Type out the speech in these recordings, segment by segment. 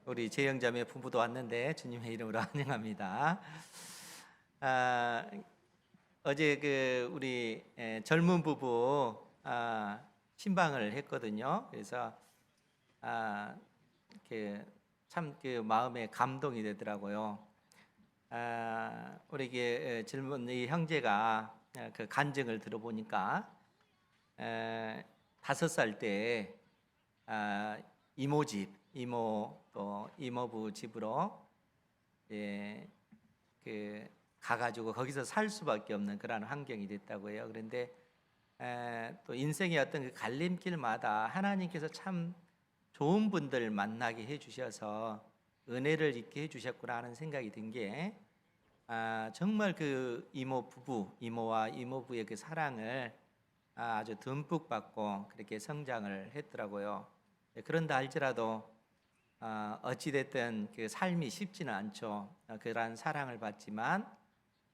우리 재영자매 부부도 왔는데 주님의 이름으로 환영합니다. 아, 어제 우리 젊은 부부 신방을 했거든요. 그래서 참 마음에 감동이 되더라고요. 우리 젊은 이 형제가 그 간증을 들어보니까 5살 때 이모 집, 이모 또 이모부 집으로 가가지고 거기서 살 수밖에 없는 그런 환경이 됐다고 해요. 그런데 또 인생의 어떤 그 갈림길마다 하나님께서 참 좋은 분들 만나게 해주셔서 은혜를 입게 해주셨구나 하는 생각이 든 게 정말 그 이모 부부, 이모와 이모부의 그 사랑을 아주 듬뿍 받고 그렇게 성장을 했더라고요. 그런다 할지라도 어찌됐든 그 삶이 쉽지는 않죠. 그러한 사랑을 받지만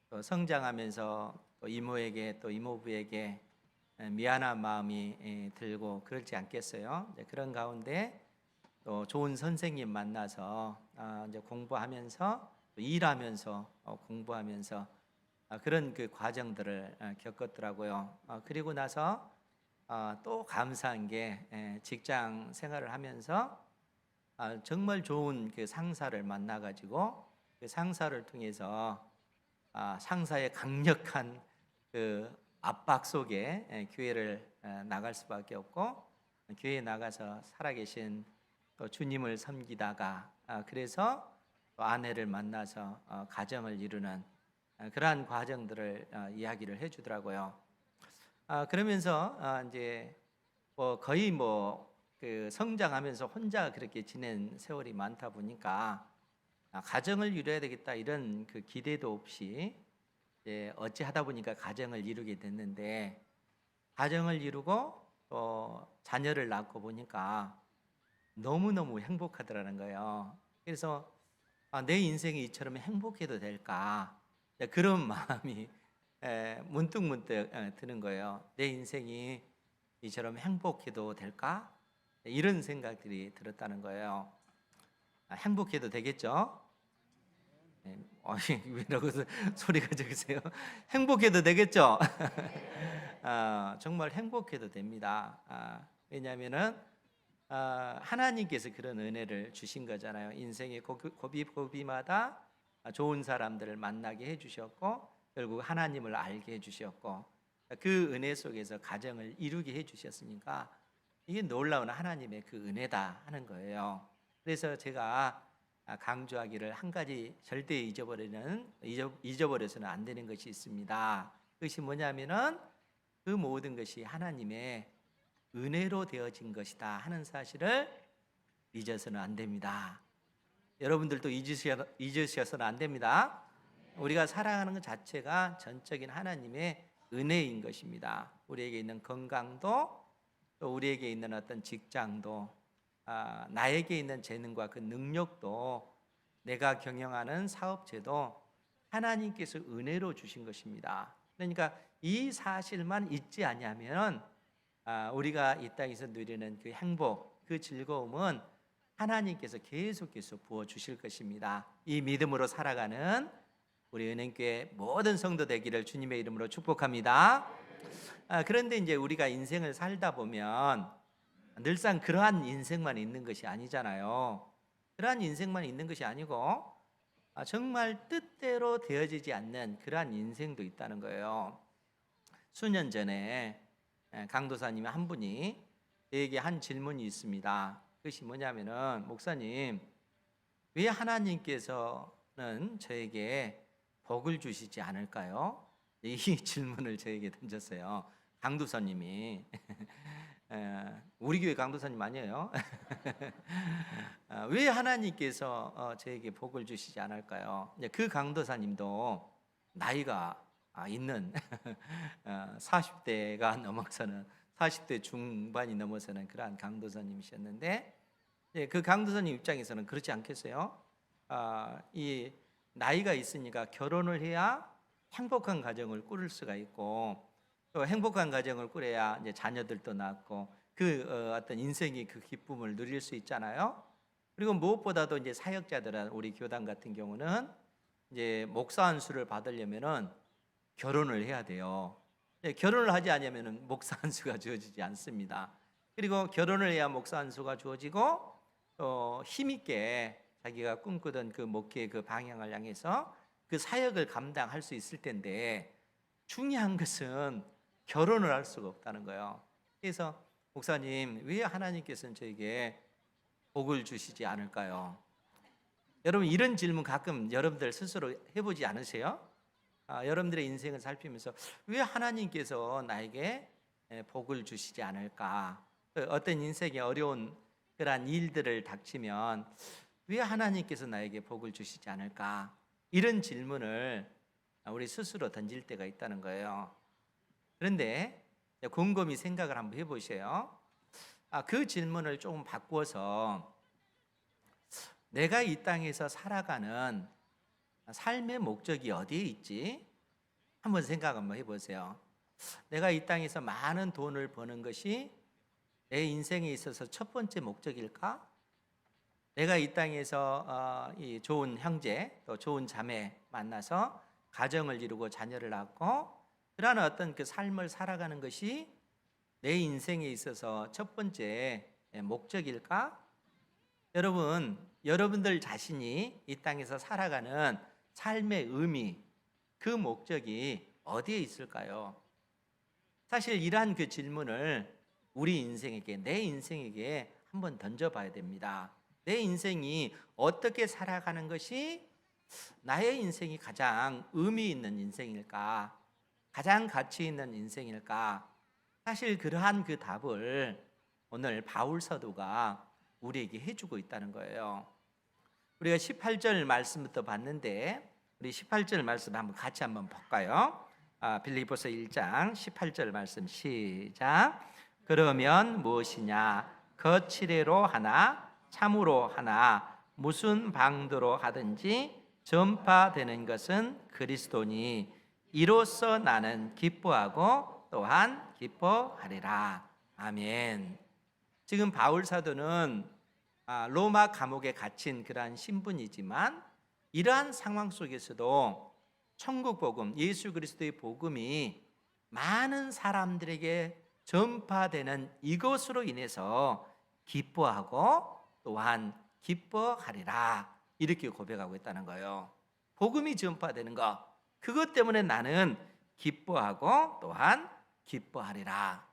또 성장하면서 또 이모에게 또 이모부에게 미안한 마음이 들고 그렇지 않겠어요? 그런 가운데 또 좋은 선생님 만나서 이제 공부하면서 또 일하면서 공부하면서 그런 그 과정들을 겪었더라고요. 그리고 나서 또 감사한 게 직장 생활을 하면서 정말 좋은 그 상사를 만나가지고 그 상사를 통해서 상사의 강력한 그 압박 속에 교회를 나갈 수밖에 없고 교회에 나가서 살아계신 또 주님을 섬기다가 그래서 또 아내를 만나서 가정을 이루는 그러한 과정들을 이야기를 해주더라고요. 그러면서 이제 거의 그 성장하면서 혼자 그렇게 지낸 세월이 많다 보니까 가정을 이뤄야 되겠다 이런 그 기대도 없이 어찌하다 보니까 가정을 이루게 됐는데 가정을 이루고 또 자녀를 낳고 보니까 너무너무 행복하더라는 거예요. 그래서 내 인생이 이처럼 행복해도 될까? 그런 마음이 문득문득 드는 거예요. 내 인생이 이처럼 행복해도 될까? 이런 생각들이 들었다는 거예요. 행복해도 되겠죠? 왜 이러고 소리가 적으세요? 행복해도 되겠죠? 정말 행복해도 됩니다. 왜냐하면은 하나님께서 그런 은혜를 주신 거잖아요. 인생의 고비고비마다 좋은 사람들을 만나게 해주셨고 결국 하나님을 알게 해주셨고 그 은혜 속에서 가정을 이루게 해주셨으니까 이게 놀라운 하나님의 그 은혜다 하는 거예요. 그래서 제가 강조하기를 한 가지 절대 잊어버려서는 안 되는 것이 있습니다. 그것이 뭐냐면은 그 모든 것이 하나님의 은혜로 되어진 것이다 하는 사실을 잊어서는 안 됩니다. 여러분들도 잊으셔서는 안 됩니다. 우리가 살아가는 것 자체가 전적인 하나님의 은혜인 것입니다. 우리에게 있는 건강도 또 우리에게 있는 어떤 직장도 나에게 있는 재능과 그 능력도 내가 경영하는 사업체도 하나님께서 은혜로 주신 것입니다. 그러니까 이 사실만 잊지 아니하면 우리가 이 땅에서 누리는 그 행복, 그 즐거움은 하나님께서 계속해서 부어주실 것입니다. 이 믿음으로 살아가는 우리 은행교회 모든 성도 되기를 주님의 이름으로 축복합니다. 그런데 이제 우리가 인생을 살다 보면 늘상 그러한 인생만 있는 것이 아니잖아요. 그러한 인생만 있는 것이 아니고 정말 뜻대로 되어지지 않는 그러한 인생도 있다는 거예요. 수년 전에 강도사님 한 분이 저에게 한 질문이 있습니다. 그것이 뭐냐면은 목사님 왜 하나님께서는 저에게 복을 주시지 않을까요? 이 질문을 저에게 던졌어요. 강도사님이 우리 교회 강도사님 아니에요? 왜 하나님께서 저에게 복을 주시지 않을까요? 그 강도사님도 나이가 있는 40대가 넘어서는 40대 중반이 넘어서는 그러한 강도사님이셨는데 그 강도사님 입장에서는 그렇지 않겠어요? 이 나이가 있으니까 결혼을 해야 행복한 가정을 꾸릴 수가 있고 또 행복한 가정을 꾸려야 이제 자녀들도 낳고 그 어떤 인생의 그 기쁨을 누릴 수 있잖아요. 그리고 무엇보다도 이제 사역자들은 우리 교단 같은 경우는 이제 목사 안수를 받으려면은 결혼을 해야 돼요. 결혼을 하지 않으면은 목사 안수가 주어지지 않습니다. 그리고 결혼을 해야 목사 안수가 주어지고 또 힘있게 자기가 꿈꾸던 그 목회의 그 방향을 향해서 그 사역을 감당할 수 있을 텐데, 중요한 것은 결혼을 할 수가 없다는 거예요. 그래서 목사님, 왜 하나님께서는 저에게 복을 주시지 않을까요? 여러분, 이런 질문 가끔 여러분들 스스로 해보지 않으세요? 여러분들의 인생을 살피면서 왜 하나님께서 나에게 복을 주시지 않을까? 어떤 인생의 어려운 그러한 일들을 닥치면 왜 하나님께서 나에게 복을 주시지 않을까? 이런 질문을 우리 스스로 던질 때가 있다는 거예요. 그런데 곰곰이 생각을 한번 해보세요. 그 질문을 조금 바꾸어서 내가 이 땅에서 살아가는 삶의 목적이 어디에 있지? 한번 생각 한번 해보세요. 내가 이 땅에서 많은 돈을 버는 것이 내 인생에 있어서 첫 번째 목적일까? 내가 이 땅에서 이 좋은 형제 또 좋은 자매 만나서 가정을 이루고 자녀를 낳고 그러한 어떤 그 삶을 살아가는 것이 내 인생에 있어서 첫 번째 목적일까? 여러분, 여러분들 자신이 이 땅에서 살아가는 삶의 의미, 그 목적이 어디에 있을까요? 사실 이러한 그 질문을 우리 인생에게, 내 인생에게 한번 던져봐야 됩니다. 내 인생이 어떻게 살아가는 것이 나의 인생이 가장 의미 있는 인생일까? 가장 가치 있는 인생일까? 사실 그러한 그 답을 오늘 바울 사도가 우리에게 해주고 있다는 거예요. 우리가 18절 말씀부터 봤는데 우리 18절 말씀 한번 같이 한번 볼까요? 빌립보서 1장 18절 말씀 시작. 그러면 무엇이냐? 거칠애로 하나 참으로 하나 무슨 방도로 하든지 전파되는 것은 그리스도니 이로써 나는 기뻐하고 또한 기뻐하리라. 아멘. 지금 바울 사도는 로마 감옥에 갇힌 그러한 신분이지만 이러한 상황 속에서도 천국 복음, 예수 그리스도의 복음이 많은 사람들에게 전파되는 이것으로 인해서 기뻐하고 또한 기뻐하리라, 이렇게 고백하고 있다는 거예요. 복음이 전파되는 것, 그것 때문에 나는 기뻐하고 또한 기뻐하리라.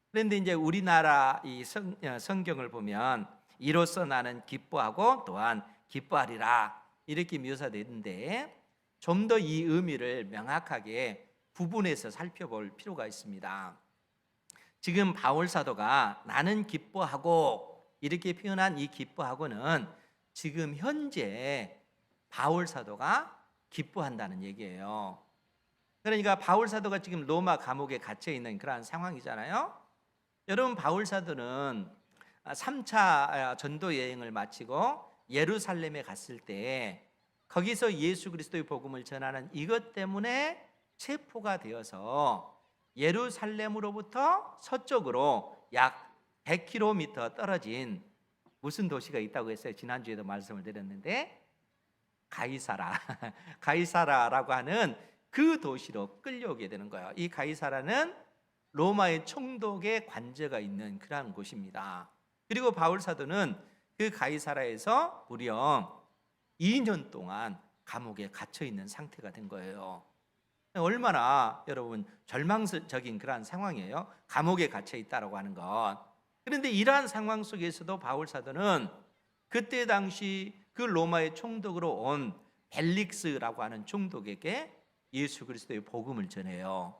그런데 이제 우리나라 이 성경을 보면 이로써 나는 기뻐하고 또한 기뻐하리라 이렇게 묘사되는데 좀 더 이 의미를 명확하게 구분해서 살펴볼 필요가 있습니다. 지금 바울 사도가 나는 기뻐하고 이렇게 표현한 이 기뻐하고는 지금 현재 바울 사도가 기뻐한다는 얘기예요. 그러니까 바울 사도가 지금 로마 감옥에 갇혀 있는 그러한 상황이잖아요. 여러분, 바울 사도는 3차 전도 여행을 마치고 예루살렘에 갔을 때 거기서 예수 그리스도의 복음을 전하는 이것 때문에 체포가 되어서 예루살렘으로부터 서쪽으로 약 100km 떨어진 무슨 도시가 있다고 했어요? 지난주에도 말씀을 드렸는데 가이사라 가이사라라고 하는 그 도시로 끌려오게 되는 거예요. 이 가이사라는 로마의 총독의 관저가 있는 그러한 곳입니다. 그리고 바울 사도는 그 가이사라에서 무려 2년 동안 감옥에 갇혀 있는 상태가 된 거예요. 얼마나 여러분 절망적인 그러한 상황이에요. 감옥에 갇혀 있다라고 하는 것. 그런데 이러한 상황 속에서도 바울 사도는 그때 당시 그 로마의 총독으로 온 벨릭스라고 하는 총독에게 예수 그리스도의 복음을 전해요.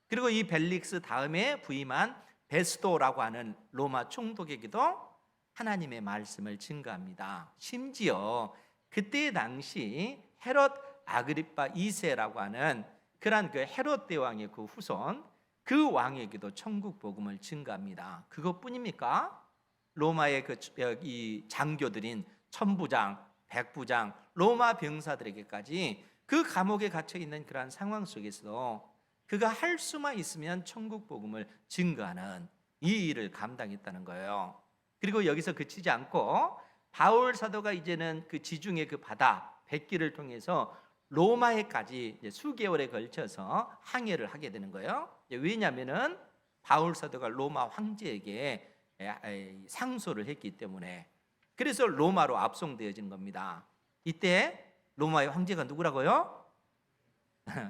그리고 이 벨릭스 다음에 부임한 베스도라고 하는 로마 총독에게도 하나님의 말씀을 증거합니다. 심지어 그때 당시 헤롯 아그리파 2세라고 하는 그러한 그 헤롯 대왕의 그 후손, 그 왕에게도 천국 복음을 증거합니다. 그것뿐입니까? 로마의 이 장교들인 천부장, 백부장, 로마 병사들에게까지 그 감옥에 갇혀 있는 그러한 상황 속에서도 그가 할 수만 있으면 천국 복음을 증거하는 이 일을 감당했다는 거예요. 그리고 여기서 그치지 않고 바울 사도가 이제는 그 지중해 그 바다 백기를 통해서 로마에까지 이제 수개월에 걸쳐서 항해를 하게 되는 거예요. 왜냐하면은 바울 사도가 로마 황제에게 상소를 했기 때문에, 그래서 로마로 압송되어진 겁니다. 이때 로마의 황제가 누구라고요?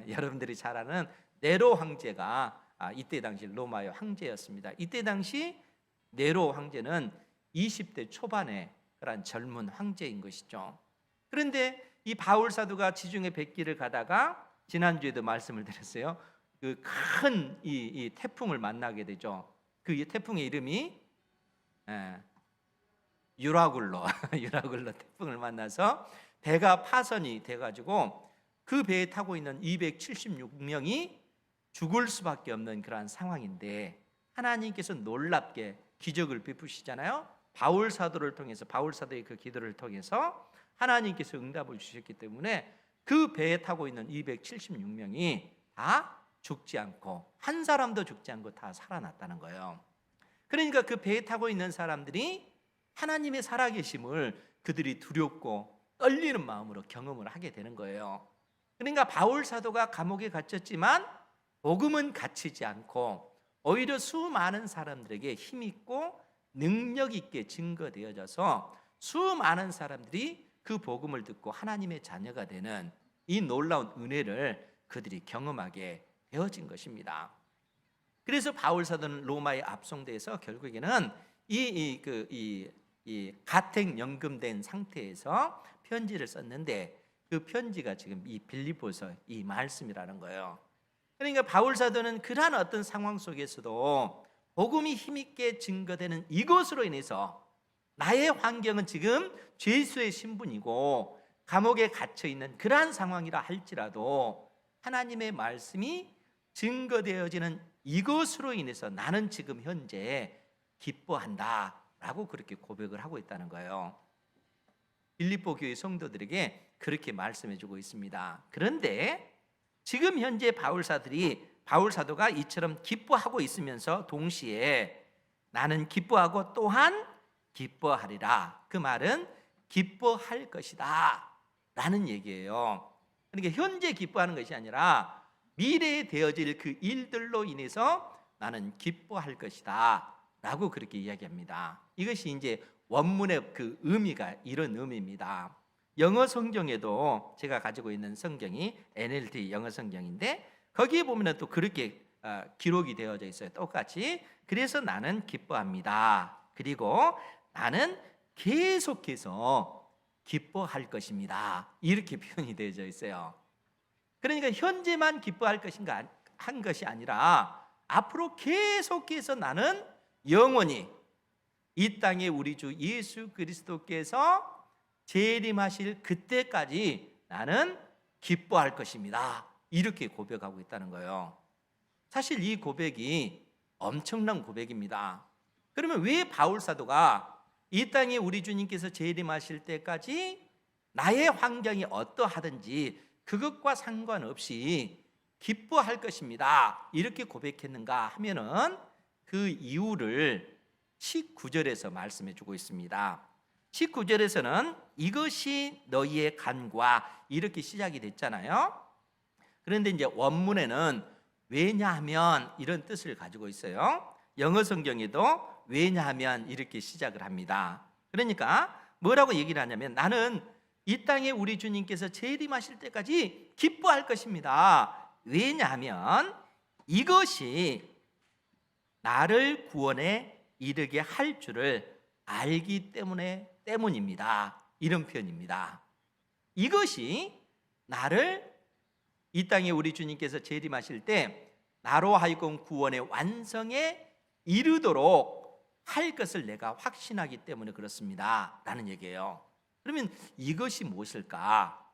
여러분들이 잘 아는 네로 황제가 이때 당시 로마의 황제였습니다. 이때 당시 네로 황제는 20대 초반의 그런 젊은 황제인 것이죠. 그런데 이 바울 사도가 지중해 백기를 가다가 지난주에도 말씀을 드렸어요. 그 큰 이 태풍을 만나게 되죠. 그 태풍의 이름이 유라굴로 유라굴로 태풍을 만나서 배가 파선이 돼가지고 그 배에 타고 있는 276명이 죽을 수밖에 없는 그러한 상황인데, 하나님께서 놀랍게 기적을 베푸시잖아요. 바울 사도를 통해서, 바울 사도의 그 기도를 통해서 하나님께서 응답을 주셨기 때문에 그 배에 타고 있는 276명이 다 죽지 않고, 한 사람도 죽지 않고 다 살아났다는 거예요. 그러니까 그 배에 타고 있는 사람들이 하나님의 살아계심을 그들이 두렵고 떨리는 마음으로 경험을 하게 되는 거예요. 그러니까 바울 사도가 감옥에 갇혔지만 복음은 갇히지 않고 오히려 수많은 사람들에게 힘있고 능력 있게 증거되어져서 수많은 사람들이 그 복음을 듣고 하나님의 자녀가 되는 이 놀라운 은혜를 그들이 경험하게 되어진 것입니다. 그래서 바울 사도는 로마에 압송돼서 결국에는 이 가택 연금된 상태에서 편지를 썼는데, 그 편지가 지금 이 빌립보서 이 말씀이라는 거예요. 그러니까 바울 사도는 그러한 어떤 상황 속에서도 복음이 힘있게 증거되는 이것으로 인해서 나의 환경은 지금 죄수의 신분이고 감옥에 갇혀 있는 그러한 상황이라 할지라도 하나님의 말씀이 증거되어지는 이것으로 인해서 나는 지금 현재 기뻐한다 라고 그렇게 고백을 하고 있다는 거예요. 빌립보 교회 성도들에게 그렇게 말씀해 주고 있습니다. 그런데 지금 현재 바울 사도가 이처럼 기뻐하고 있으면서 동시에 나는 기뻐하고 또한 기뻐하리라, 그 말은 기뻐할 것이다 라는 얘기예요. 그러니까 현재 기뻐하는 것이 아니라 미래에 되어질 그 일들로 인해서 나는 기뻐할 것이다 라고 그렇게 이야기합니다. 이것이 이제 원문의 그 의미가 이런 의미입니다. 영어 성경에도 제가 가지고 있는 성경이 NLT 영어 성경인데 거기에 보면 또 그렇게 기록이 되어져 있어요. 똑같이. 그래서 나는 기뻐합니다. 그리고 나는 계속해서 기뻐할 것입니다. 이렇게 표현이 되어져 있어요. 그러니까 현재만 기뻐할 것인가 한 것이 아니라 앞으로 계속해서 나는 영원히 이 땅에 우리 주 예수 그리스도께서 재림하실 그때까지 나는 기뻐할 것입니다. 이렇게 고백하고 있다는 거예요. 사실 이 고백이 엄청난 고백입니다. 그러면 왜 바울 사도가 이 땅에 우리 주님께서 재림하실 때까지 나의 환경이 어떠하든지 그것과 상관없이 기뻐할 것입니다, 이렇게 고백했는가 하면은 그 이유를 19절에서 말씀해 주고 있습니다. 19절에서는 이것이 너희의 간과 이렇게 시작이 됐잖아요. 그런데 이제 원문에는 왜냐하면 이런 뜻을 가지고 있어요. 영어 성경에도 왜냐하면 이렇게 시작을 합니다. 그러니까 뭐라고 얘기를 하냐면 나는 이 땅에 우리 주님께서 재림하실 때까지 기뻐할 것입니다. 왜냐하면 이것이 나를 구원에 이르게 할 줄을 알기 때문입니다. 이런 표현입니다. 이것이 나를 이 땅에 우리 주님께서 재림하실 때 나로 하여금 구원의 완성에 이르도록 할 것을 내가 확신하기 때문에 그렇습니다 라는 얘기예요. 그러면 이것이 무엇일까?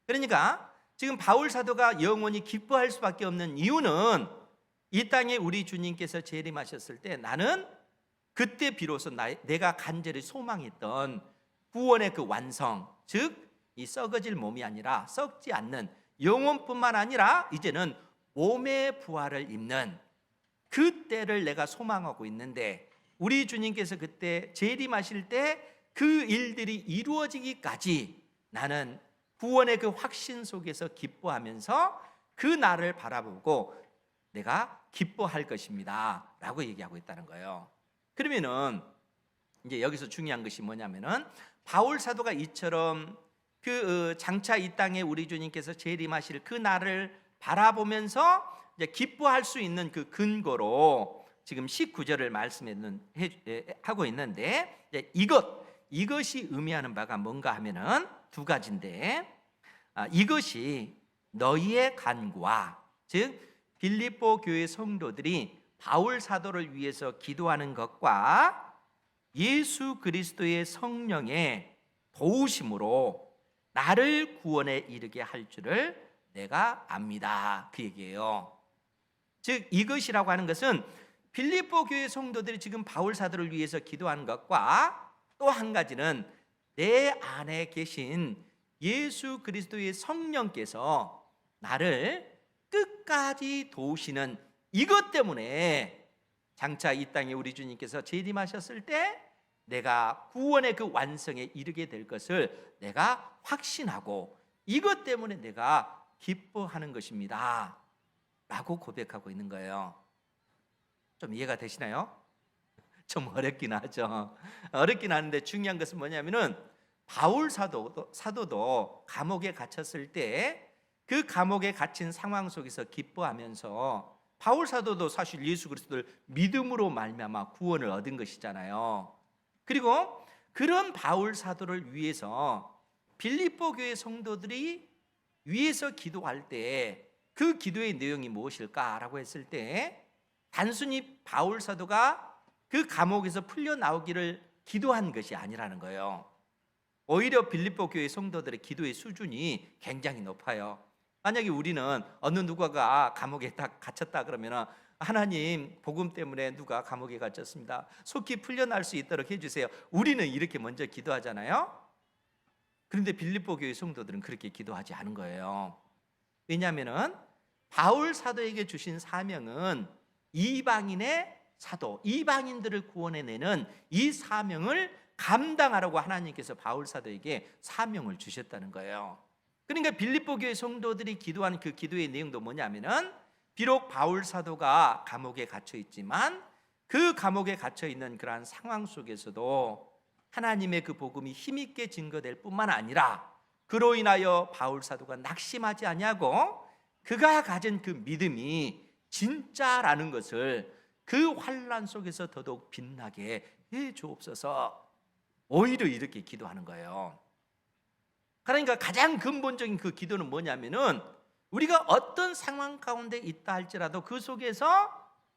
그러니까 지금 바울 사도가 영원히 기뻐할 수밖에 없는 이유는 이 땅에 우리 주님께서 재림하셨을 때 나는 그때 비로소 내가 간절히 소망했던 구원의 그 완성, 즉 이 썩어질 몸이 아니라 썩지 않는 영혼뿐만 아니라 이제는 몸의 부활을 입는 그 때를 내가 소망하고 있는데, 우리 주님께서 그때 재림하실 때 그 일들이 이루어지기까지 나는 구원의 그 확신 속에서 기뻐하면서 그 날을 바라보고 내가 기뻐할 것입니다 라고 얘기하고 있다는 거예요. 그러면은 이제 여기서 중요한 것이 뭐냐면은 바울 사도가 이처럼 장차 이 땅에 우리 주님께서 재림하실 그 날을 바라보면서 이제 기뻐할 수 있는 그 근거로 지금 19절을 하고 있는데, 이것이 의미하는 바가 뭔가 하면은 두 가지인데, 이것이 너희의 간구와, 즉 빌립보 교회 성도들이 바울 사도를 위해서 기도하는 것과 예수 그리스도의 성령의 도우심으로 나를 구원에 이르게 할 줄을 내가 압니다, 그 얘기예요. 즉 이것이라고 하는 것은 빌립보 교회 성도들이 지금 바울 사도를 위해서 기도하는 것과 또 한 가지는 내 안에 계신 예수 그리스도의 성령께서 나를 끝까지 도우시는 이것 때문에 장차 이 땅에 우리 주님께서 재림하셨을 때 내가 구원의 그 완성에 이르게 될 것을 내가 확신하고 이것 때문에 내가 기뻐하는 것입니다 라고 고백하고 있는 거예요. 좀 이해가 되시나요? 좀 어렵긴 하죠. 어렵긴 하는데 중요한 것은 뭐냐면은 바울 사도도 감옥에 갇혔을 때 그 감옥에 갇힌 상황 속에서 기뻐하면서, 바울 사도도 사실 예수 그리스도를 믿음으로 말미암아 구원을 얻은 것이잖아요. 그리고 그런 바울 사도를 위해서 빌립보 교회 성도들이 위해서 기도할 때 그 기도의 내용이 무엇일까라고 했을 때, 단순히 바울 사도가 그 감옥에서 풀려 나오기를 기도한 것이 아니라는 거예요. 오히려 빌립보 교회 성도들의 기도의 수준이 굉장히 높아요. 만약에 우리는 어느 누가가 감옥에 딱 갇혔다 그러면, 하나님 복음 때문에 누가 감옥에 갇혔습니다, 속히 풀려날 수 있도록 해주세요, 우리는 이렇게 먼저 기도하잖아요. 그런데 빌립보 교회 성도들은 그렇게 기도하지 않은 거예요. 왜냐하면 바울 사도에게 주신 사명은 이방인의 사도, 이방인들을 구원해내는 이 사명을 감당하라고 하나님께서 바울 사도에게 사명을 주셨다는 거예요. 그러니까 빌립보 교회 성도들이 기도한 그 기도의 내용도 뭐냐면은, 비록 바울 사도가 감옥에 갇혀 있지만 그 감옥에 갇혀 있는 그러한 상황 속에서도 하나님의 그 복음이 힘있게 증거될 뿐만 아니라 그로 인하여 바울 사도가 낙심하지 아니하고 그가 가진 그 믿음이 진짜라는 것을 그 환난 속에서 더더욱 빛나게 해 주옵소서, 오히려 이렇게 기도하는 거예요. 그러니까 가장 근본적인 그 기도는 뭐냐면은, 우리가 어떤 상황 가운데 있다 할지라도 그 속에서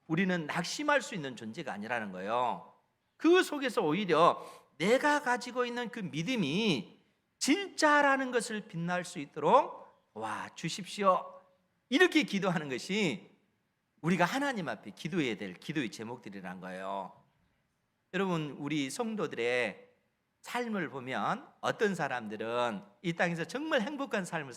우리는 낙심할 수 있는 존재가 아니라는 거예요. 그 속에서 오히려 내가 가지고 있는 그 믿음이 진짜라는 것을 빛날 수 있도록 도와 주십시오, 이렇게 기도하는 것이 우리가 하나님 앞에 기도해야 될 기도의 제목들이란 거예요. 여러분, 우리 성도들의 삶을 보면 어떤 사람들은 이 땅에서 정말 행복한 삶을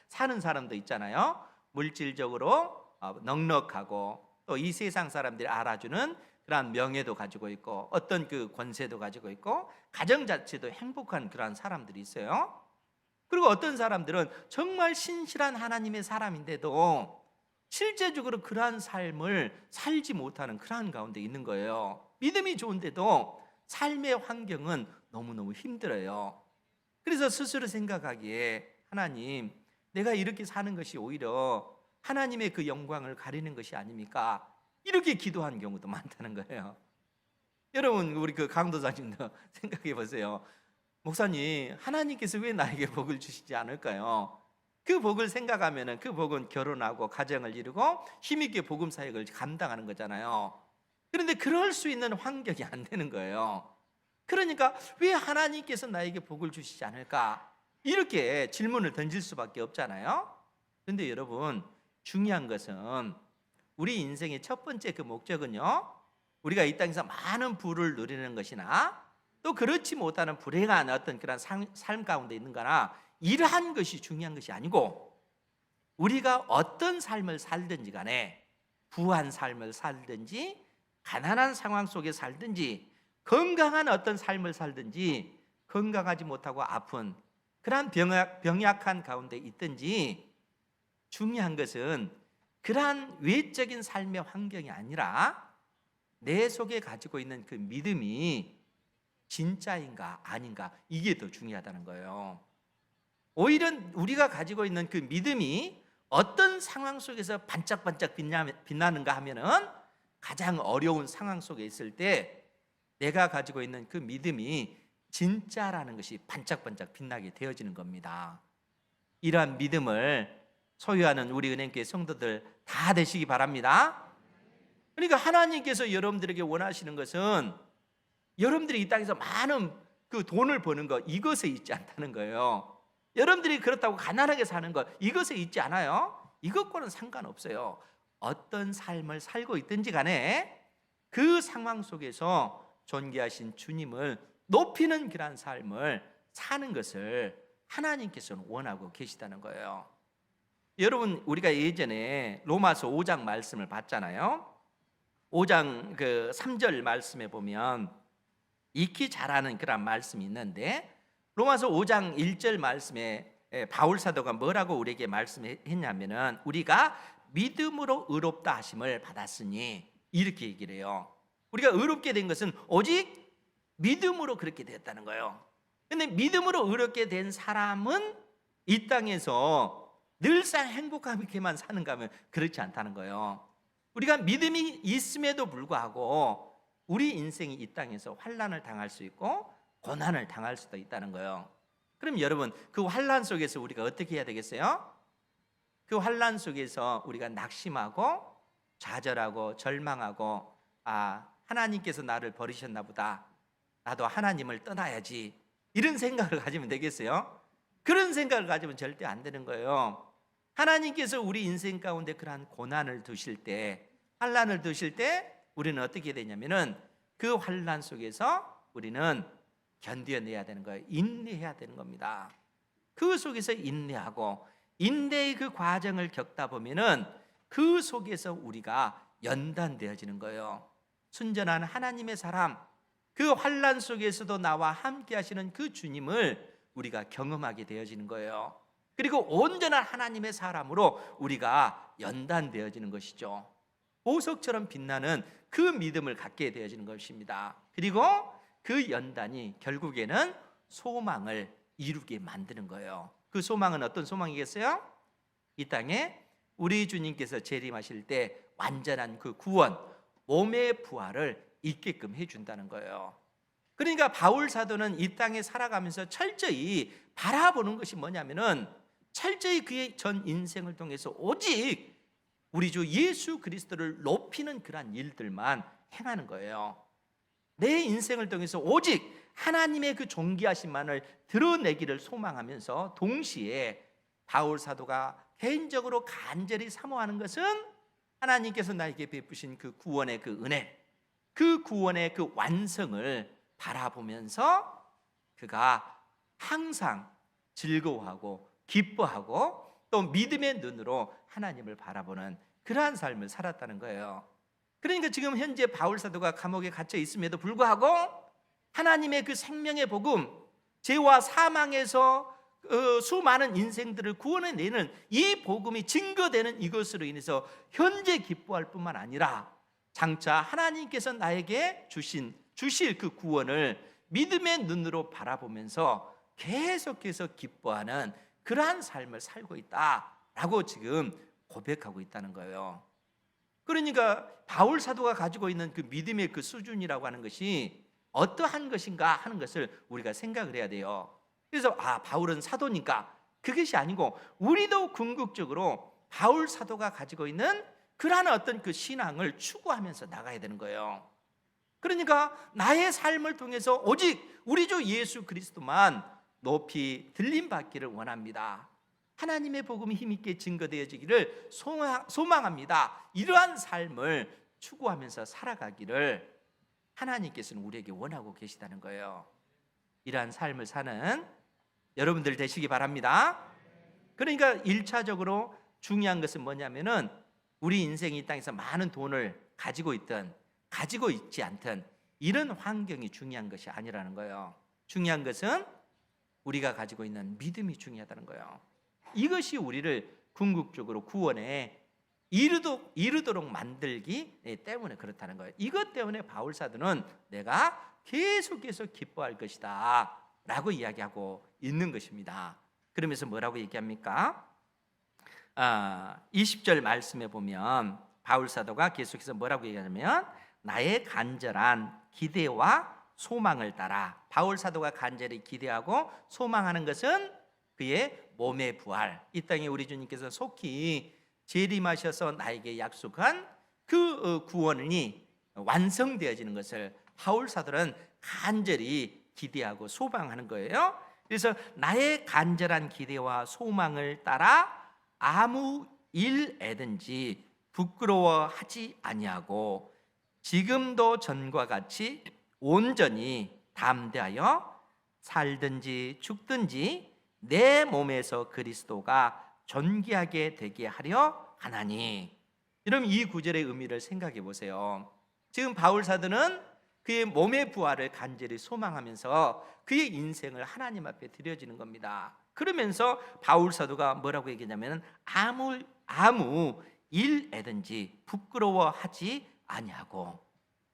사는 사람도 있잖아요. 물질적으로 넉넉하고 또 이 세상 사람들이 알아주는 그러한 명예도 가지고 있고 어떤 그 권세도 가지고 있고 가정 자체도 행복한 그러한 사람들이 있어요. 그리고 어떤 사람들은 정말 신실한 하나님의 사람인데도 실제적으로 그러한 삶을 살지 못하는 그러한 가운데 있는 거예요. 믿음이 좋은데도 삶의 환경은 너무너무 힘들어요. 그래서 스스로 생각하기에, 하나님, 내가 이렇게 사는 것이 오히려 하나님의 그 영광을 가리는 것이 아닙니까? 이렇게 기도하는 경우도 많다는 거예요. 여러분, 우리 그 강도사님도 생각해 보세요. 목사님, 하나님께서 왜 나에게 복을 주시지 않을까요? 그 복을 생각하면 그 복은 결혼하고 가정을 이루고 힘있게 복음 사역을 감당하는 거잖아요. 그런데 그럴 수 있는 환경이 안 되는 거예요. 그러니까 왜 하나님께서 나에게 복을 주시지 않을까? 이렇게 질문을 던질 수밖에 없잖아요. 그런데 여러분, 중요한 것은 우리 인생의 첫 번째 그 목적은요, 우리가 이 땅에서 많은 부를 누리는 것이나 또 그렇지 못하는 불행한 어떤 그런 삶 가운데 있는 거나 이러한 것이 중요한 것이 아니고, 우리가 어떤 삶을 살든지 간에, 부한 삶을 살든지 가난한 상황 속에 살든지 건강한 어떤 삶을 살든지 건강하지 못하고 아픈 그러한 병약한 가운데 있든지 중요한 것은 그러한 외적인 삶의 환경이 아니라 내 속에 가지고 있는 그 믿음이 진짜인가 아닌가, 이게 더 중요하다는 거예요. 오히려 우리가 가지고 있는 그 믿음이 어떤 상황 속에서 반짝반짝 빛나는가 하면은 가장 어려운 상황 속에 있을 때 내가 가지고 있는 그 믿음이 진짜라는 것이 반짝반짝 빛나게 되어지는 겁니다. 이러한 믿음을 소유하는 우리 은행교회 성도들 다 되시기 바랍니다. 그러니까 하나님께서 여러분들에게 원하시는 것은 여러분들이 이 땅에서 많은 그 돈을 버는 것, 이것에 있지 않다는 거예요. 여러분들이 그렇다고 가난하게 사는 것, 이것에 있지 않아요. 이것과는 상관없어요. 어떤 삶을 살고 있든지 간에 그 상황 속에서 존귀하신 주님을 높이는 그런 삶을 사는 것을 하나님께서는 원하고 계시다는 거예요. 여러분, 우리가 예전에 로마서 5장 말씀을 봤잖아요. 5장 그 3절 말씀에 보면 익히 잘하는 그런 말씀이 있는데, 로마서 5장 1절 말씀에 바울 사도가 뭐라고 우리에게 말씀했냐면은 우리가 믿음으로 의롭다 하심을 받았으니, 이렇게 얘기를 해요. 우리가 의롭게 된 것은 오직 믿음으로 그렇게 됐다는 거예요. 근데 믿음으로 의롭게 된 사람은 이 땅에서 늘상 행복하게만 사는가 하면 그렇지 않다는 거예요. 우리가 믿음이 있음에도 불구하고 우리 인생이 이 땅에서 환난을 당할 수 있고 고난을 당할 수도 있다는 거예요. 그럼 여러분, 그 환난 속에서 우리가 어떻게 해야 되겠어요? 그 환난 속에서 우리가 낙심하고 좌절하고 절망하고, 하나님께서 나를 버리셨나 보다, 나도 하나님을 떠나야지, 이런 생각을 가지면 되겠어요? 그런 생각을 가지면 절대 안 되는 거예요. 하나님께서 우리 인생 가운데 그러한 고난을 두실 때, 환난을 두실 때 우리는 어떻게 되냐면은 그 환난 속에서 우리는 견뎌내야 되는 거예요. 인내해야 되는 겁니다. 그 속에서 인내하고, 인내의 그 과정을 겪다 보면은 그 속에서 우리가 연단되어지는 거예요. 순전한 하나님의 사람, 그 환난 속에서도 나와 함께 하시는 그 주님을 우리가 경험하게 되어지는 거예요. 그리고 온전한 하나님의 사람으로 우리가 연단되어지는 것이죠. 보석처럼 빛나는 그 믿음을 갖게 되어지는 것입니다. 그리고 그 연단이 결국에는 소망을 이루게 만드는 거예요. 그 소망은 어떤 소망이겠어요? 이 땅에 우리 주님께서 재림하실 때 완전한 그 구원, 몸의 부활을 있게끔 해준다는 거예요. 그러니까 바울 사도는 이 땅에 살아가면서 철저히 바라보는 것이 뭐냐면은, 철저히 그의 전 인생을 통해서 오직 우리 주 예수 그리스도를 높이는 그러한 일들만 행하는 거예요. 내 인생을 통해서 오직 하나님의 그 존귀하심만을 드러내기를 소망하면서, 동시에 바울 사도가 개인적으로 간절히 사모하는 것은 하나님께서 나에게 베푸신 그 구원의 그 은혜, 그 구원의 그 완성을 바라보면서 그가 항상 즐거워하고 기뻐하고 또 믿음의 눈으로 하나님을 바라보는 그러한 삶을 살았다는 거예요. 그러니까 지금 현재 바울 사도가 감옥에 갇혀 있음에도 불구하고 하나님의 그 생명의 복음, 죄와 사망에서 수많은 인생들을 구원해내는 이 복음이 증거되는 이것으로 인해서 현재 기뻐할 뿐만 아니라 장차 하나님께서 나에게 주실 그 구원을 믿음의 눈으로 바라보면서 계속해서 기뻐하는 그러한 삶을 살고 있다라고 지금 고백하고 있다는 거예요. 그러니까 바울 사도가 가지고 있는 그 믿음의 그 수준이라고 하는 것이 어떠한 것인가 하는 것을 우리가 생각을 해야 돼요. 그래서 바울은 사도니까, 그것이 아니고 우리도 궁극적으로 바울 사도가 가지고 있는 그러한 어떤 그 신앙을 추구하면서 나가야 되는 거예요. 그러니까 나의 삶을 통해서 오직 우리 주 예수 그리스도만 높이 들림받기를 원합니다. 하나님의 복음이 힘있게 증거되어지기를 소망합니다. 이러한 삶을 추구하면서 살아가기를 하나님께서는 우리에게 원하고 계시다는 거예요. 이러한 삶을 사는 여러분들 되시기 바랍니다. 그러니까 1차적으로 중요한 것은 뭐냐면은, 우리 인생이 이 땅에서 많은 돈을 가지고 있든 가지고 있지 않든 이런 환경이 중요한 것이 아니라는 거예요. 중요한 것은 우리가 가지고 있는 믿음이 중요하다는 거예요. 이것이 우리를 궁극적으로 구원에 이르도록 만들기 때문에 그렇다는 거예요. 이것 때문에 바울 사도는 내가 계속해서 기뻐할 것이다 라고 이야기하고 있는 것입니다. 그러면서 뭐라고 얘기합니까? 20절 말씀에 보면 바울 사도가 계속해서 뭐라고 얘기하냐면 나의 간절한 기대와 소망을 따라, 바울 사도가 간절히 기대하고 소망하는 것은 그의 몸의 부활, 이 땅에 우리 주님께서 속히 재림하셔서 나에게 약속한 그 구원이 완성되어지는 것을 바울 사도는 간절히 기대하고 소망하는 거예요. 그래서 나의 간절한 기대와 소망을 따라 아무 일에든지 부끄러워하지 아니하고 지금도 전과 같이 온전히 담대하여 살든지 죽든지 내 몸에서 그리스도가 존귀하게 되게 하려 하나니. 여러분, 이 구절의 의미를 생각해 보세요. 지금 바울 사도는 그의 몸의 부활을 간절히 소망하면서 그의 인생을 하나님 앞에 드려지는 겁니다. 그러면서 바울 사도가 뭐라고 얘기하냐면 아무 일에든지 부끄러워하지 아니하고,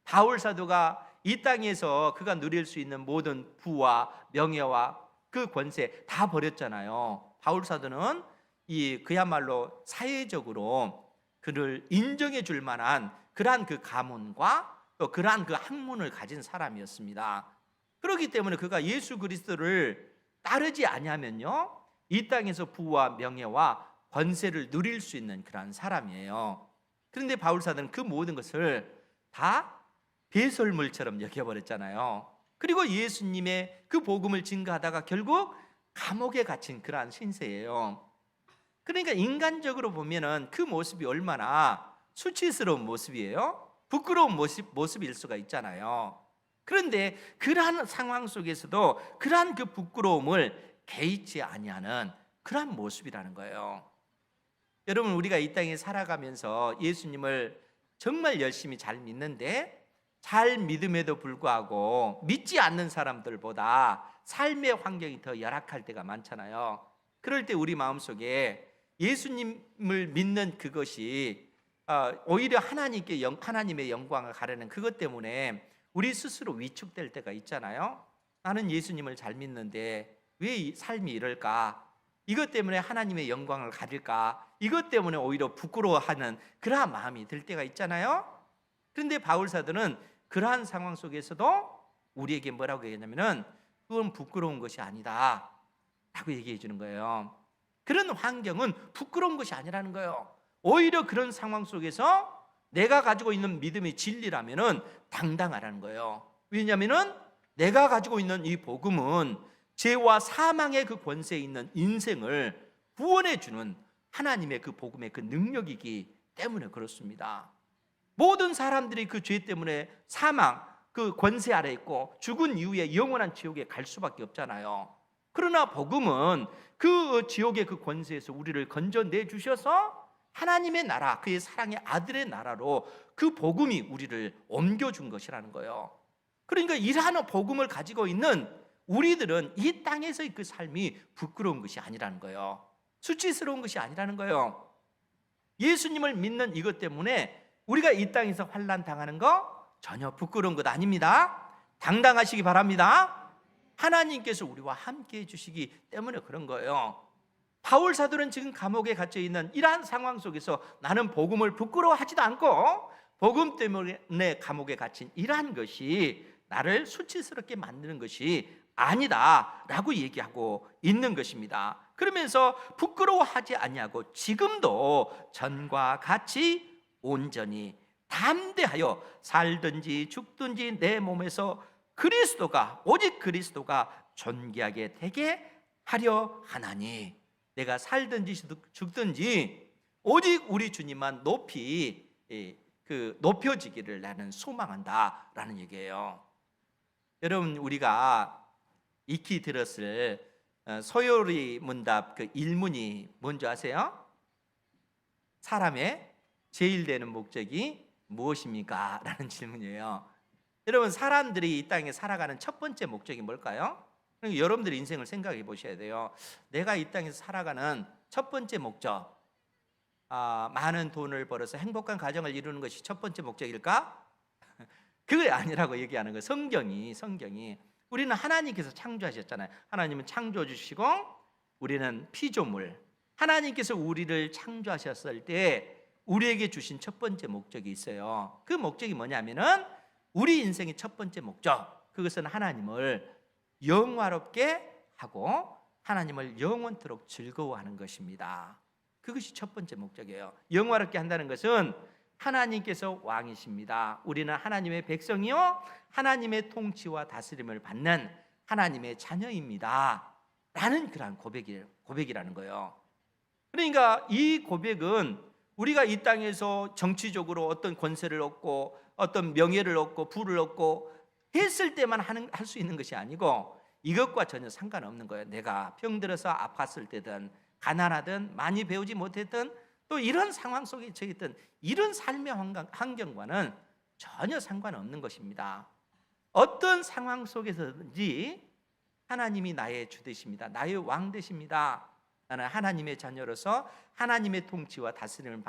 바울 사도가 이 땅에서 그가 누릴 수 있는 모든 부와 명예와 그 권세 다 버렸잖아요. 바울 사도는 그야말로 사회적으로 그를 인정해 줄 만한 그러한 그 가문과 또 그러한 그 학문을 가진 사람이었습니다. 그렇기 때문에 그가 예수 그리스도를 따르지 아니하면요, 이 땅에서 부와 명예와 권세를 누릴 수 있는 그러한 사람이에요. 그런데 바울 사도는 그 모든 것을 다 배설물처럼 여겨버렸잖아요. 그리고 예수님의 그 복음을 증거하다가 결국 감옥에 갇힌 그러한 신세예요. 그러니까 인간적으로 보면은 그 모습이 얼마나 수치스러운 모습이에요. 부끄러운 모습일 수가 있잖아요. 그런데 그러한 상황 속에서도 그러한 그 부끄러움을 개의치 아니하는 그러한 모습이라는 거예요. 여러분, 우리가 이 땅에 살아가면서 예수님을 정말 열심히 잘 믿는데, 잘 믿음에도 불구하고 믿지 않는 사람들보다 삶의 환경이 더 열악할 때가 많잖아요. 그럴 때 우리 마음속에 예수님을 믿는 그것이 오히려 하나님의 영광을 가르는 그것 때문에 우리 스스로 위축될 때가 있잖아요. 나는 예수님을 잘 믿는데 왜 이 삶이 이럴까? 이것 때문에 하나님의 영광을 가질까? 이것 때문에 오히려 부끄러워하는 그러한 마음이 들 때가 있잖아요. 그런데 바울 사도는 그러한 상황 속에서도 우리에게 뭐라고 얘기하냐면은 그건 부끄러운 것이 아니다 라고 얘기해 주는 거예요. 그런 환경은 부끄러운 것이 아니라는 거예요. 오히려 그런 상황 속에서 내가 가지고 있는 믿음의 진리라면은 당당하라는 거예요. 왜냐하면은 내가 가지고 있는 이 복음은 죄와 사망의 그 권세에 있는 인생을 구원해 주는 하나님의 그 복음의 그 능력이기 때문에 그렇습니다. 모든 사람들이 그 죄 때문에 사망, 그 권세 아래 있고 죽은 이후에 영원한 지옥에 갈 수밖에 없잖아요. 그러나 복음은 그 지옥의 그 권세에서 우리를 건져내 주셔서 하나님의 나라, 그의 사랑의 아들의 나라로 그 복음이 우리를 옮겨준 것이라는 거예요. 그러니까 이러한 복음을 가지고 있는 우리들은 이 땅에서의 그 삶이 부끄러운 것이 아니라는 거예요. 수치스러운 것이 아니라는 거예요. 예수님을 믿는 이것 때문에 우리가 이 땅에서 환난 당하는 거 전혀 부끄러운 것 아닙니다. 당당하시기 바랍니다. 하나님께서 우리와 함께 해주시기 때문에 그런 거예요. 바울 사도는 지금 감옥에 갇혀 있는 이러한 상황 속에서 나는 복음을 부끄러워하지도 않고 복음 때문에 감옥에 갇힌 이러한 것이 나를 수치스럽게 만드는 것이 아니다 라고 얘기하고 있는 것입니다. 그러면서 부끄러워하지 아니하고 지금도 전과 같이 온전히 담대하여 살든지 죽든지 내 몸에서 그리스도가, 오직 그리스도가 존귀하게 되게 하려 하나니. 내가 살든지 죽든지 오직 우리 주님만 높여지기를 나는 소망한다라는 얘기예요. 여러분, 우리가 익히 들었을 소요리 문답 그 일문이 뭔지 아세요? 사람의 제일 되는 목적이 무엇입니까? 라는 질문이에요. 여러분, 사람들이 이 땅에 살아가는 첫 번째 목적이 뭘까요? 그러니까 여러분들 인생을 생각해 보셔야 돼요. 내가 이 땅에서 살아가는 첫 번째 목적, 많은 돈을 벌어서 행복한 가정을 이루는 것이 첫 번째 목적일까? 그게 아니라고 얘기하는 거예요. 성경이 우리는 하나님께서 창조하셨잖아요. 하나님은 창조해 주시고 우리는 피조물. 하나님께서 우리를 창조하셨을 때 우리에게 주신 첫 번째 목적이 있어요. 그 목적이 뭐냐면은 우리 인생의 첫 번째 목적, 그것은 하나님을 영화롭게 하고 하나님을 영원토록 즐거워하는 것입니다. 그것이 첫 번째 목적이에요. 영화롭게 한다는 것은 하나님께서 왕이십니다. 우리는 하나님의 백성이요 하나님의 통치와 다스림을 받는 하나님의 자녀입니다 라는 그러한 고백이라는 거예요. 그러니까 이 고백은 우리가 이 땅에서 정치적으로 어떤 권세를 얻고 어떤 명예를 얻고 부를 얻고 했을 때만 할 수 있는 것이 아니고 이것과 전혀 상관없는 거예요. 내가 병들어서 아팠을 때든 가난하든 많이 배우지 못했든 또 이런 상황 속에 처했던 이런 삶의 환경과는 전혀 상관없는 것입니다. 어떤 상황 속에서든지 하나님이 나의 주 되십니다. 나의 왕 되십니다. 나는 하나님의 자녀로서 하나님의 통치와 다스림을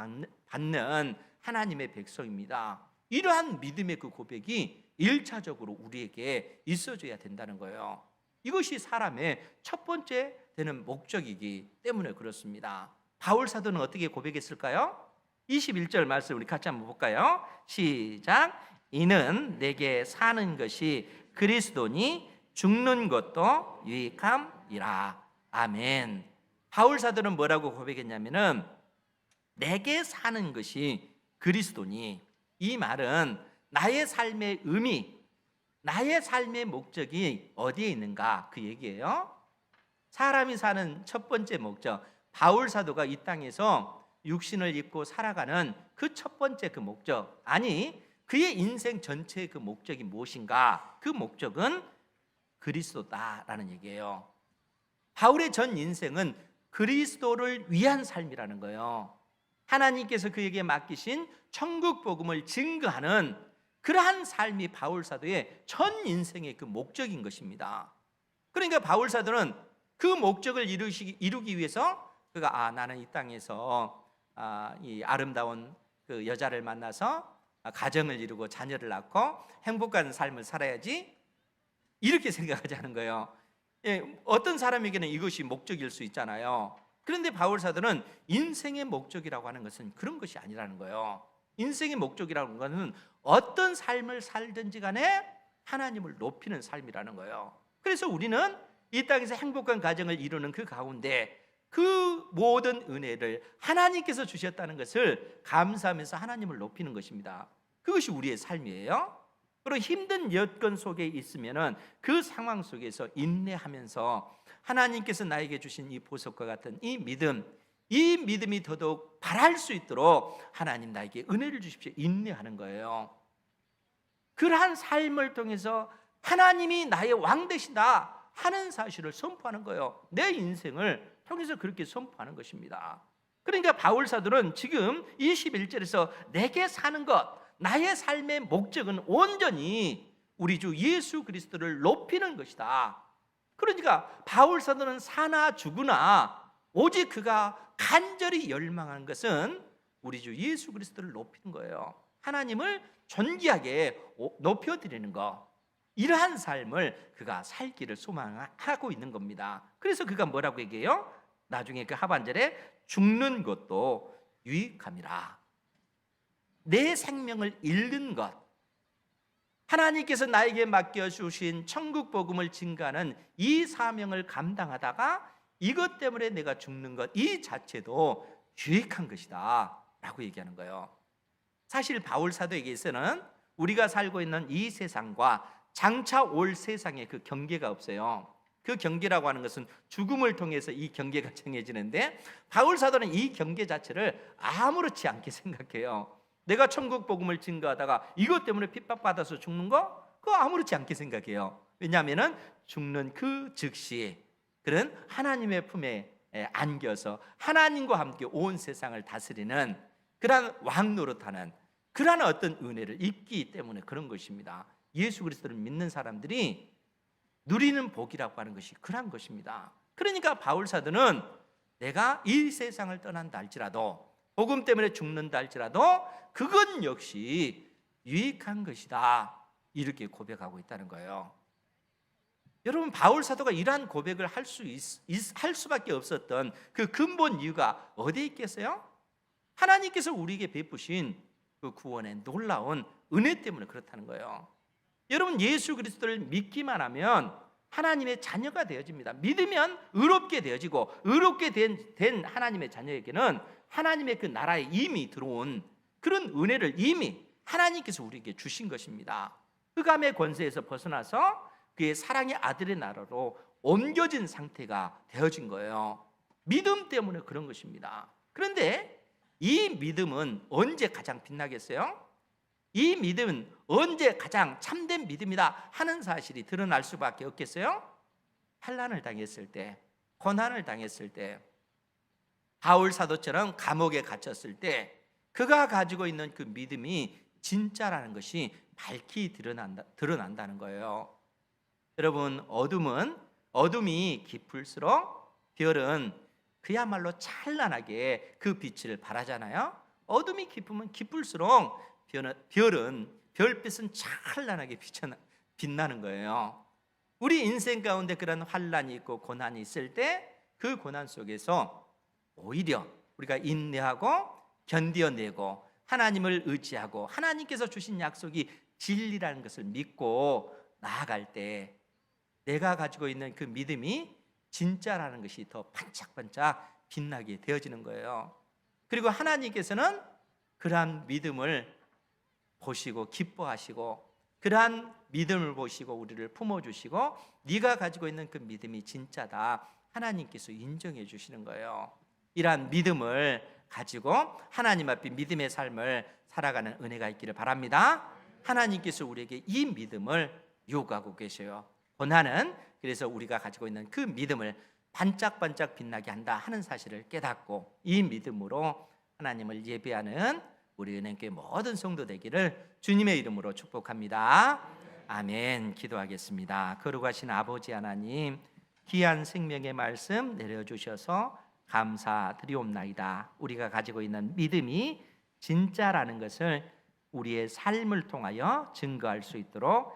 받는 하나님의 백성입니다. 이러한 믿음의 그 고백이 1차적으로 우리에게 있어줘야 된다는 거예요. 이것이 사람의 첫 번째 되는 목적이기 때문에 그렇습니다. 바울 사도는 어떻게 고백했을까요? 21절 말씀 우리 같이 한번 볼까요? 시작. 이는 내게 사는 것이 그리스도니 죽는 것도 유익함이라. 아멘. 바울 사도는 뭐라고 고백했냐면은 내게 사는 것이 그리스도니, 이 말은 나의 삶의 의미, 나의 삶의 목적이 어디에 있는가 그 얘기예요. 사람이 사는 첫 번째 목적, 바울 사도가 이 땅에서 육신을 입고 살아가는 그 첫 번째 그 목적, 아니 그의 인생 전체의 그 목적이 무엇인가? 그 목적은 그리스도다라는 얘기예요. 바울의 전 인생은 그리스도를 위한 삶이라는 거예요. 하나님께서 그에게 맡기신 천국 복음을 증거하는 그러한 삶이 바울 사도의 전 인생의 그 목적인 것입니다. 그러니까 바울 사도는 그 목적을 이루기 위해서 그가 나는 이 땅에서 이 아름다운 그 여자를 만나서 가정을 이루고 자녀를 낳고 행복한 삶을 살아야지, 이렇게 생각하지 않은 거예요. 어떤 사람에게는 이것이 목적일 수 있잖아요. 그런데 바울 사도는 인생의 목적이라고 하는 것은 그런 것이 아니라는 거예요. 인생의 목적이라는 것은 어떤 삶을 살든지 간에 하나님을 높이는 삶이라는 거예요. 그래서 우리는 이 땅에서 행복한 가정을 이루는 그 가운데 그 모든 은혜를 하나님께서 주셨다는 것을 감사하면서 하나님을 높이는 것입니다. 그것이 우리의 삶이에요. 그리고 힘든 여건 속에 있으면은 그 상황 속에서 인내하면서 하나님께서 나에게 주신 이 보석과 같은 이 믿음이 더더욱 발할 수 있도록 하나님 나에게 은혜를 주십시오, 인내하는 거예요. 그러한 삶을 통해서 하나님이 나의 왕 되신다 하는 사실을 선포하는 거예요. 내 인생을 통해서 그렇게 선포하는 것입니다. 그러니까 바울 사도는 지금 21절에서 내게 사는 것, 나의 삶의 목적은 온전히 우리 주 예수 그리스도를 높이는 것이다. 그러니까 바울 사도는 사나 죽으나 오직 그가 간절히 열망하는 것은 우리 주 예수 그리스도를 높이는 거예요. 하나님을 존귀하게 높여드리는 것, 이러한 삶을 그가 살기를 소망하고 있는 겁니다. 그래서 그가 뭐라고 얘기해요? 나중에 그 하반절에 죽는 것도 유익함이라. 내 생명을 잃는 것, 하나님께서 나에게 맡겨주신 천국 복음을 증가하는 이 사명을 감당하다가 이것 때문에 내가 죽는 것, 이 자체도 유익한 것이다 라고 얘기하는 거예요. 사실 바울 사도에게서는 우리가 살고 있는 이 세상과 장차 올 세상에 그 경계가 없어요. 그 경계라고 하는 것은 죽음을 통해서 이 경계가 정해지는데 바울 사도는 이 경계 자체를 아무렇지 않게 생각해요. 내가 천국 복음을 증거하다가 이것 때문에 핍박받아서 죽는 거? 그거 아무렇지 않게 생각해요. 왜냐하면 죽는 그 즉시 그런 하나님의 품에 안겨서 하나님과 함께 온 세상을 다스리는 그러한 왕 노릇하는 그러한 어떤 은혜를 입기 때문에 그런 것입니다. 예수 그리스도를 믿는 사람들이 누리는 복이라고 하는 것이 그런 것입니다. 그러니까 바울 사도는 내가 이 세상을 떠난다 할지라도, 복음 때문에 죽는다 할지라도 그건 역시 유익한 것이다, 이렇게 고백하고 있다는 거예요. 여러분, 바울 사도가 이러한 고백을 할 수밖에 없었던 그 근본 이유가 어디에 있겠어요? 하나님께서 우리에게 베푸신 그 구원의 놀라운 은혜 때문에 그렇다는 거예요. 여러분, 예수 그리스도를 믿기만 하면 하나님의 자녀가 되어집니다. 믿으면 의롭게 되어지고, 의롭게 된 하나님의 자녀에게는 하나님의 그 나라에 이미 들어온 그런 은혜를 이미 하나님께서 우리에게 주신 것입니다. 흑암의 권세에서 벗어나서 그의 사랑의 아들의 나라로 옮겨진 상태가 되어진 거예요. 믿음 때문에 그런 것입니다. 그런데 이 믿음은 언제 가장 빛나겠어요? 이 믿음은 언제 가장 참된 믿음이다 하는 사실이 드러날 수밖에 없겠어요? 환난을 당했을 때, 고난을 당했을 때, 바울 사도처럼 감옥에 갇혔을 때 그가 가지고 있는 그 믿음이 진짜라는 것이 밝히 드러난다는 거예요. 여러분, 어둠이 깊을수록 별은 그야말로 찬란하게 그 빛을 발하잖아요. 어둠이 깊으면 깊을수록 별빛은 찬란하게 빛나는 거예요. 우리 인생 가운데 그런 환난이 있고 고난이 있을 때 그 고난 속에서 오히려 우리가 인내하고 견뎌내고 하나님을 의지하고 하나님께서 주신 약속이 진리라는 것을 믿고 나아갈 때 내가 가지고 있는 그 믿음이 진짜라는 것이 더 반짝반짝 빛나게 되어지는 거예요. 그리고 하나님께서는 그러한 믿음을 보시고 기뻐하시고, 그러한 믿음을 보시고 우리를 품어주시고, 네가 가지고 있는 그 믿음이 진짜다, 하나님께서 인정해 주시는 거예요. 이러한 믿음을 가지고 하나님 앞에 믿음의 삶을 살아가는 은혜가 있기를 바랍니다. 하나님께서 우리에게 이 믿음을 요구하고 계셔요. 고난은 그래서 우리가 가지고 있는 그 믿음을 반짝반짝 빛나게 한다 하는 사실을 깨닫고 이 믿음으로 하나님을 예배하는 우리 은행교회 모든 성도 되기를 주님의 이름으로 축복합니다. 아멘. 기도하겠습니다. 거룩하신 아버지 하나님, 귀한 생명의 말씀 내려주셔서 감사드리옵나이다. 우리가 가지고 있는 믿음이 진짜라는 것을 우리의 삶을 통하여 증거할 수 있도록